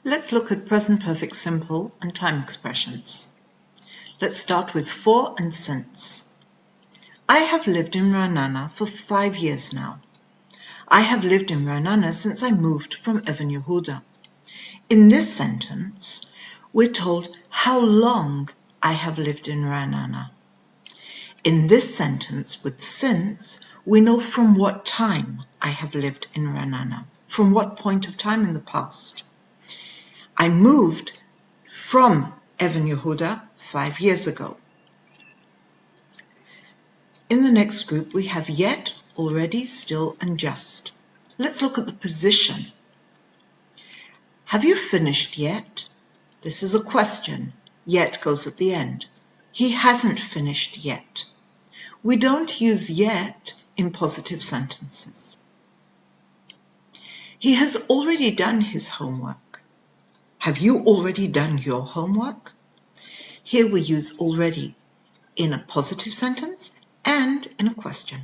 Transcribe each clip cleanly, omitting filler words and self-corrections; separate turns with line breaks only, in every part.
Let's look at present perfect simple and time expressions. Let's start with for and since. I have lived in Ra'anana for 5 years now. I have lived in Ra'anana since I moved from Evan Yehuda. In this sentence, we're told how long I have lived in Ra'anana. In this sentence with since, we know from what time I have lived in Ra'anana, from what point of time in the past. I moved from Evan Yehuda 5 years ago. In the next group, we have yet, already, still, and just. Let's look at the position. Have you finished yet? This is a question. Yet goes at the end. He hasn't finished yet. We don't use yet in positive sentences. He has already done his homework. Have you already done your homework? Here we use already in a positive sentence and in a question.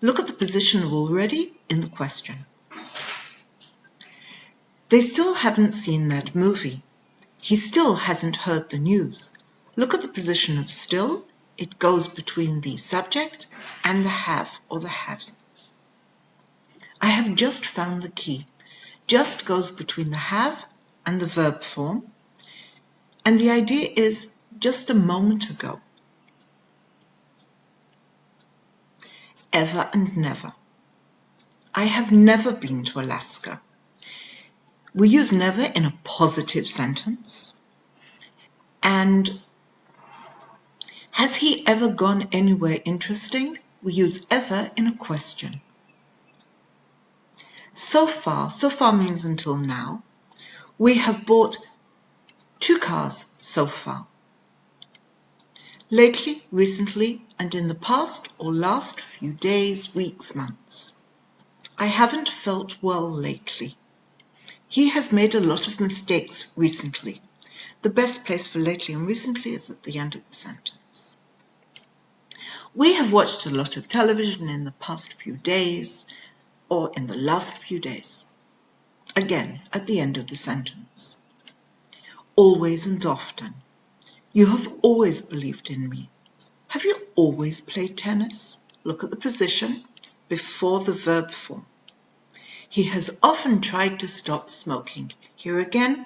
Look at the position of already in the question. They still haven't seen that movie. He still hasn't heard the news. Look at the position of still. It goes between the subject and the have or the haves. I have just found the key. Just goes between the have and the verb form. And the idea is just a moment ago. Ever and never. I have never been to Alaska. We use never in a positive sentence. And has he ever gone anywhere interesting? We use ever in a question. So far means until now. We have bought 2 cars so far. Lately, recently, and in the past or last few days, weeks, months. I haven't felt well lately. He has made a lot of mistakes recently. The best place for lately and recently is at the end of the sentence. We have watched a lot of television in the past few days or in the last few days. Again, at the end of the sentence. Always and often. You have always believed in me. Have you always played tennis? Look at the position before the verb form. He has often tried to stop smoking. Here again,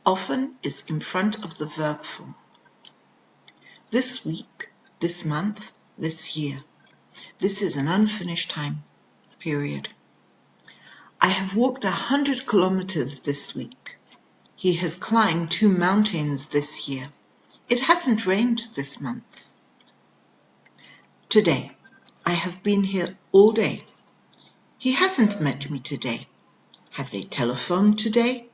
often is in front of the verb form. This week, this month, this year. This is an unfinished time period. I have walked 100 kilometers this week. He has climbed 2 mountains this year. It hasn't rained this month. Today, I have been here all day. He hasn't met me today. Have they telephoned today?